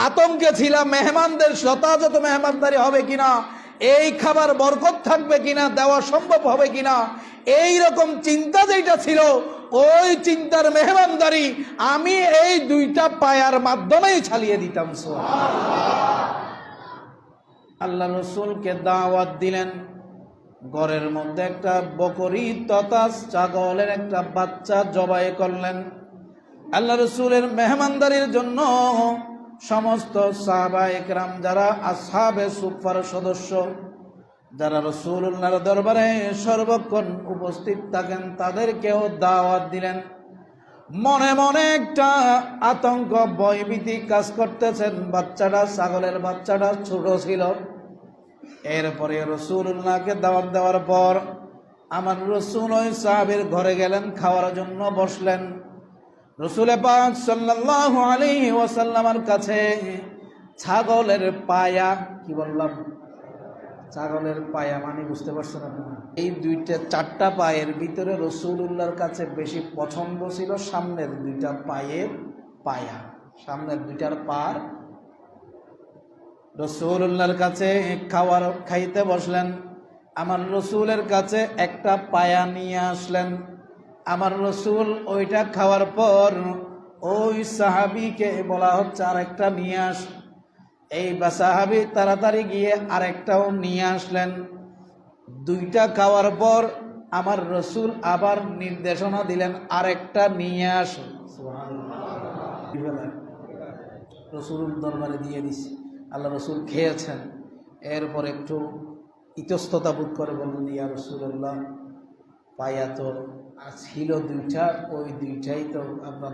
আতঙ্কে ছিলাম মেহমানদের যথাযথ মেহমানদারি হবে কিনা, এই খাবার বরকত থাকবে কিনা, দেওয়া সম্ভব হবে কিনা, এই রকম চিন্তা যেটা ছিল, ওই চিন্তার মেহমানদারি আমি এই দুইটা পায়ার মাধ্যমেই চালিয়ে দিতাম। আল্লাহ রসুলকে দাওয়াত দিলেন, ঘরের মধ্যে একটা বকরি তথা ছাগলের একটা বাচ্চা জবাই করলেন। আল্লাহ রসুলের মেহমানদারির জন্য সমস্ত সাহাবা ইকরাম যারা আসহাবে সুফার সদস্য, যারা রাসূলুল্লাহর দরবারে সর্বক্ষণ উপস্থিত থাকেন, তাদেরকেও দাওয়াত দিলেন। মনে মনে একটা আতঙ্ক ভয়ভীতি কাজ করতেছেন। বাচ্চাটা, ছাগলের বাচ্চাটা ছোট ছিল। এরপরে রাসূলুল্লাহকে দাওয়াত দেওয়ার পর আমার রাসূল ওই সাহাবীর ঘরে গেলেন, খাওয়ার জন্য বসলেন। রাসূল পাক সাল্লাল্লাহু আলাইহি ওয়াসাল্লামের কাছে ছাগলের পায়া, কি বললাম, ছাগলের পায়া মানে বুঝতে পারছেন আপনারা? এই দুইটা চারটা পায়ের ভিতরে রাসূলুল্লাহর কাছে বেশি পছন্দ ছিল সামনের দুইটা পায়ের পায়া, সামনের দুইটার পার। রাসূলুল্লাহর কাছে খাইতে বসলেন। আমার রাসূলের কাছে একটা পায়া নিয়ে আসলেন। আমার রাসূল ওইটা খাওয়ার পর ওই সাহাবীকে বলা হচ্ছে আরেকটা নিয়ে আস। এই সাহাবী তাড়াতাড়ি গিয়ে আরেকটাও নিয়ে আসলেন। দুইটা খাওয়ার পর আমার রাসূল আবার নির্দেশনা দিলেন আরেকটা নিয়ে আস। সুবহানাল্লাহ, রাসূলুর দরবারে দিয়ে দিছি। আল্লাহ রসুল খেয়েছেন। এরপর একটু ইতস্ততা বোধ করে বললেন, ইয়া রাসূলুল্লাহ, পায়া তো ছিল দুইটা, ওই দুইটাই তো আপনার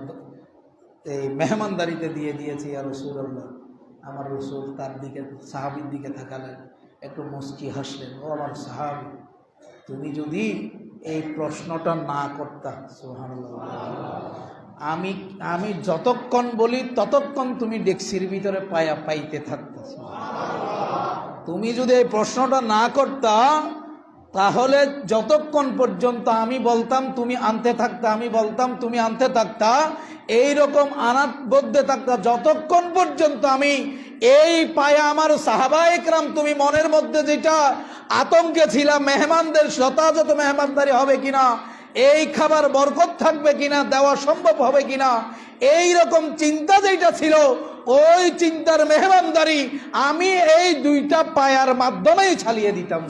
এই মেহমানদারিতে দিয়ে দিয়েছি ইয়া রাসূলুল্লাহ। আমার রসুল তার দিকে, সাহাবীর দিকে তাকালেন, একটু মুস্কি হাসলেন। ও আমার সাহাবী, তুমি যদি এই প্রশ্নটা না করতা, সুবহানাল্লাহ, আমি যতক্ষণ বলি ততক্ষণ তুমি ডেক্সির ভিতরে পায়া পাইতে থাকতে। তুমি যদি এই প্রশ্নটা না করতা, তাহলে যতক্ষণ পর্যন্ত আমি বলতাম তুমি আনতে থাকতা, আমি বলতাম তুমি আনতে থাকতা, এইরকম আনাত বদ্ধে থাকতা, যতক্ষণ পর্যন্ত আমি এই পায়া আমার সাহাবা ইকরাম, তুমি মনের মধ্যে যেটা আতঙ্কে ছিলাম মেহমানদের যথাযথ মেহমানদারি হবে কিনা, এই খাবার বরকত থাকবে কিনা, দেওয়া সম্ভব হবে কিনা, এই রকম চিন্তা যেটা ছিল, ওই চিন্তার মেহমানদারি আমি এই দুইটা পায়ার মাধ্যমেই চালিয়ে দিতাম।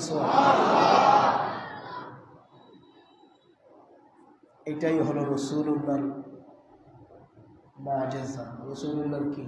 এটাই হলো রাসূলুল্লাহর মুআজিজা। রাসূলুল্লাহর কি